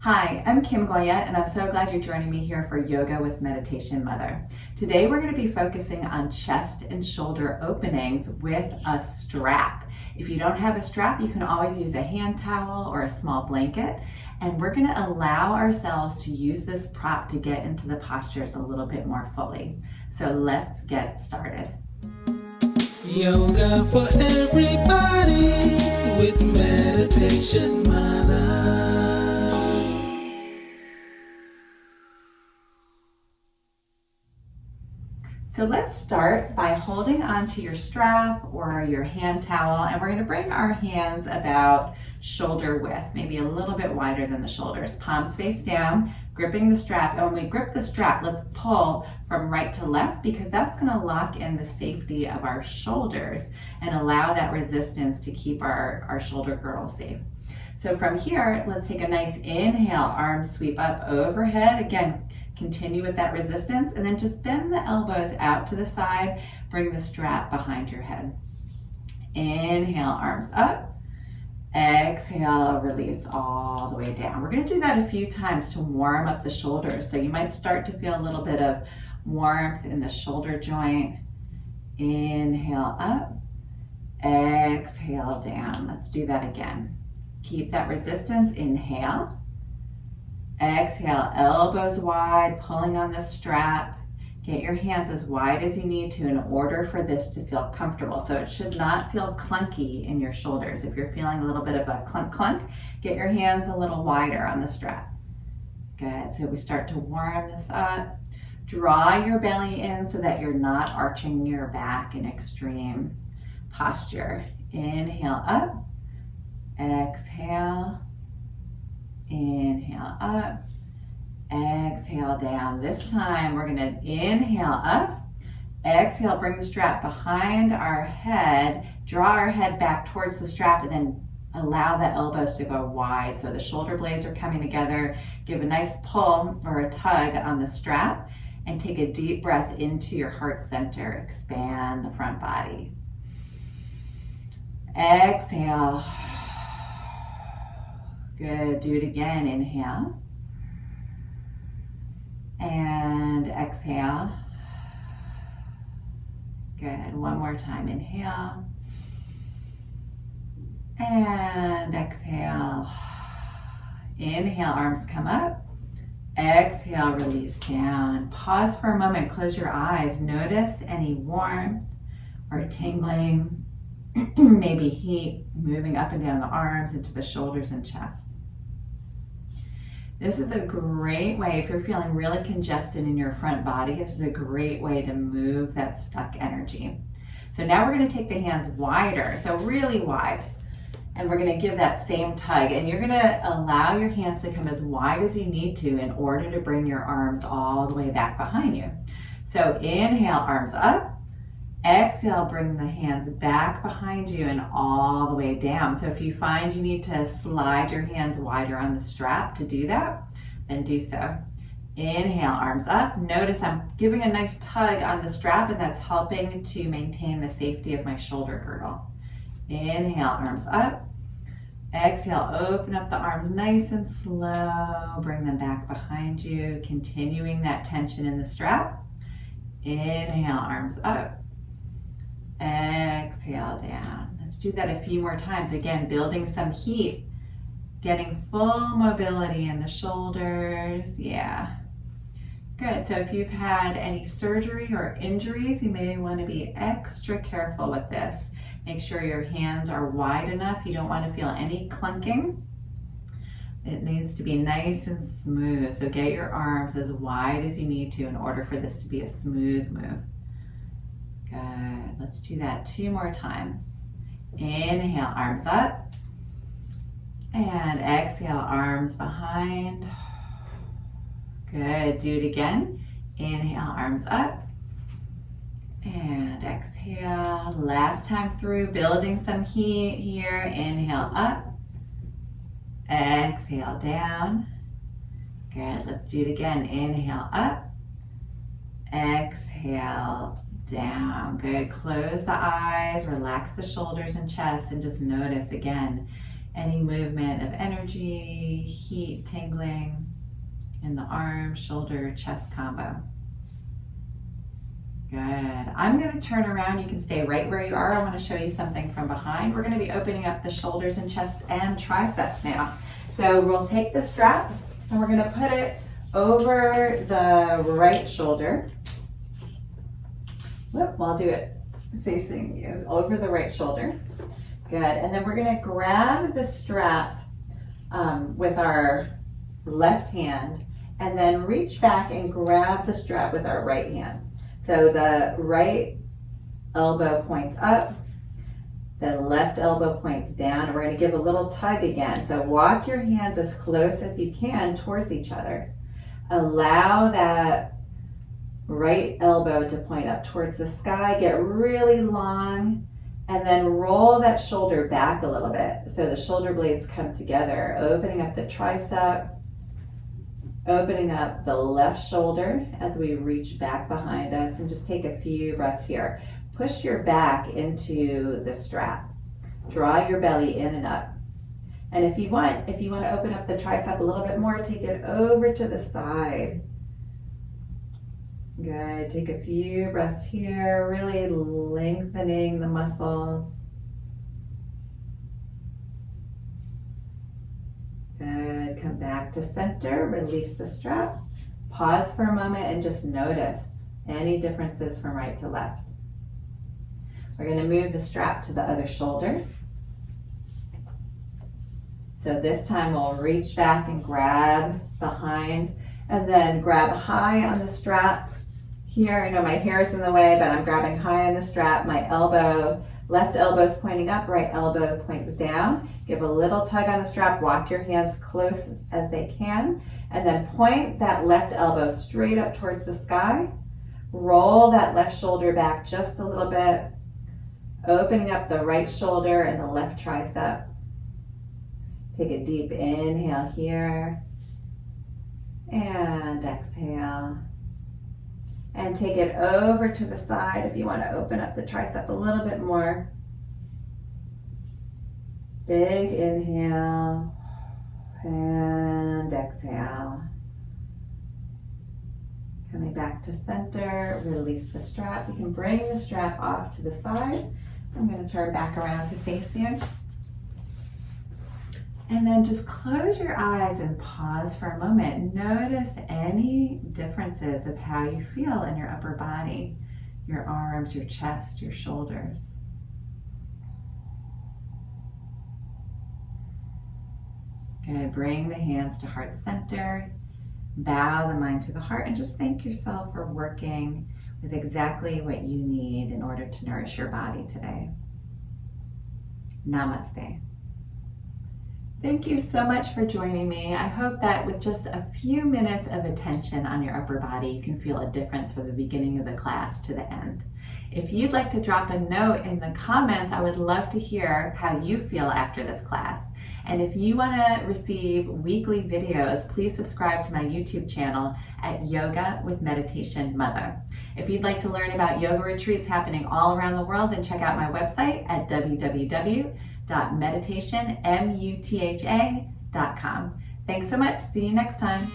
Hi, I'm Kim Goya, and I'm so glad you're joining me here for Yoga with Meditation Mutha. Today we're going to be focusing on chest and shoulder openings with a strap. If you don't have a strap, you can always use a hand towel or a small blanket, and we're going to allow ourselves to use this prop to get into the postures a little bit more fully. So let's get started. Yoga for everybody with Meditation Mutha. So let's start by holding onto your strap or your hand towel, and we're going to bring our hands about shoulder width, maybe a little bit wider than the shoulders. Palms face down, gripping the strap. And when we grip the strap, let's pull from right to left because that's going to lock in the safety of our shoulders and allow that resistance to keep our shoulder girdle safe. So from here, let's take a nice inhale, arms sweep up overhead. Again, continue with that resistance, and then just bend the elbows out to the side, bring the strap behind your head. Inhale, arms up. Exhale, release all the way down. We're going to do that a few times to warm up the shoulders. So you might start to feel a little bit of warmth in the shoulder joint. Inhale up. Exhale down. Let's do that again. Keep that resistance. Inhale. Exhale, elbows wide, pulling on the strap. Get your hands as wide as you need to in order for this to feel comfortable. So it should not feel clunky in your shoulders. If you're feeling a little bit of a clunk clunk, get your hands a little wider on the strap. Good, so we start to warm this up. Draw your belly in so that you're not arching your back in extreme posture. Inhale up, exhale. Inhale up, exhale down. This time we're going to inhale up, exhale, bring the strap behind our head, draw our head back towards the strap, and then allow the elbows to go wide so the shoulder blades are coming together. Give a nice pull or a tug on the strap and take a deep breath into your heart center. Expand the front body. Exhale. Good, do it again, inhale. And exhale. Good, one more time, inhale. And exhale. Inhale, arms come up. Exhale, release down. Pause for a moment, close your eyes. Notice any warmth or tingling, maybe heat moving up and down the arms into the shoulders and chest. This is a great way, if you're feeling really congested in your front body, this is a great way to move that stuck energy. So now we're going to take the hands wider, so really wide, and we're going to give that same tug, and you're going to allow your hands to come as wide as you need to in order to bring your arms all the way back behind you. So inhale, arms up. Exhale, bring the hands back behind you and all the way down. So if you find you need to slide your hands wider on the strap to do that, then do so. Inhale, arms up. Notice I'm giving a nice tug on the strap, and that's helping to maintain the safety of my shoulder girdle. Inhale, arms up. Exhale, open up the arms nice and slow. Bring them back behind you, continuing that tension in the strap. Inhale, arms up. Exhale down. Let's do that a few more times. Again, building some heat, getting full mobility in the shoulders. Yeah. Good. So if you've had any surgery or injuries, you may want to be extra careful with this. Make sure your hands are wide enough. You don't want to feel any clunking. It needs to be nice and smooth. So get your arms as wide as you need to in order for this to be a smooth move. Good. Let's do that 2 more times. Inhale, arms up. And exhale, arms behind. Good. Do it again. Inhale, arms up. And exhale. Last time through, building some heat here. Inhale up. Exhale down. Good. Let's do it again. Inhale up. Exhale down. Good. Close the eyes, relax the shoulders and chest, and just notice again any movement of energy, heat, tingling in the arm, shoulder, chest combo. Good. I'm going to turn around. You can stay right where you are. I want to show you something from behind. We're going to be opening up the shoulders and chest and triceps now. So we'll take the strap and we're going to put it over the right shoulder. Whoop, I'll do it facing you, over the right shoulder. Good. And then we're going to grab the strap with our left hand and then reach back and grab the strap with our right hand. So the right elbow points up, the left elbow points down, and we're going to give a little tug again. So walk your hands as close as you can towards each other. Allow that right elbow to point up towards the sky, get really long, and then roll that shoulder back a little bit so the shoulder blades come together, opening up the tricep, opening up the left shoulder as we reach back behind us, and just take a few breaths here. Push your back into the strap. Draw your belly in and up. And if you want to open up the tricep a little bit more, take it over to the side. Good. Take a few breaths here, really lengthening the muscles. Good. Come back to center. Release the strap. Pause for a moment and just notice any differences from right to left. We're going to move the strap to the other shoulder. So this time we'll reach back and grab behind and then grab high on the strap. Here, I know my hair is in the way, but I'm grabbing high on the strap. My elbow, left elbow is pointing up, right elbow points down. Give a little tug on the strap, walk your hands close as they can, and then point that left elbow straight up towards the sky. Roll that left shoulder back just a little bit, opening up the right shoulder and the left tricep. Take a deep inhale here, and exhale. And take it over to the side if you want to open up the tricep a little bit more. Big inhale and exhale. Coming back to center, release the strap. You can bring the strap off to the side. I'm going to turn back around to face you. And then just close your eyes and pause for a moment. Notice any differences of how you feel in your upper body, your arms, your chest, your shoulders. Good. Bring the hands to heart center. Bow the mind to the heart and just thank yourself for working with exactly what you need in order to nourish your body today. Namaste. Thank you so much for joining me. I hope that with just a few minutes of attention on your upper body, you can feel a difference from the beginning of the class to the end. If you'd like to drop a note in the comments, I would love to hear how you feel after this class. And if you want to receive weekly videos, please subscribe to my YouTube channel at Yoga with Meditation Mutha. If you'd like to learn about yoga retreats happening all around the world, then check out my website at www.meditationmutha.com. Thanks so much. See you next time.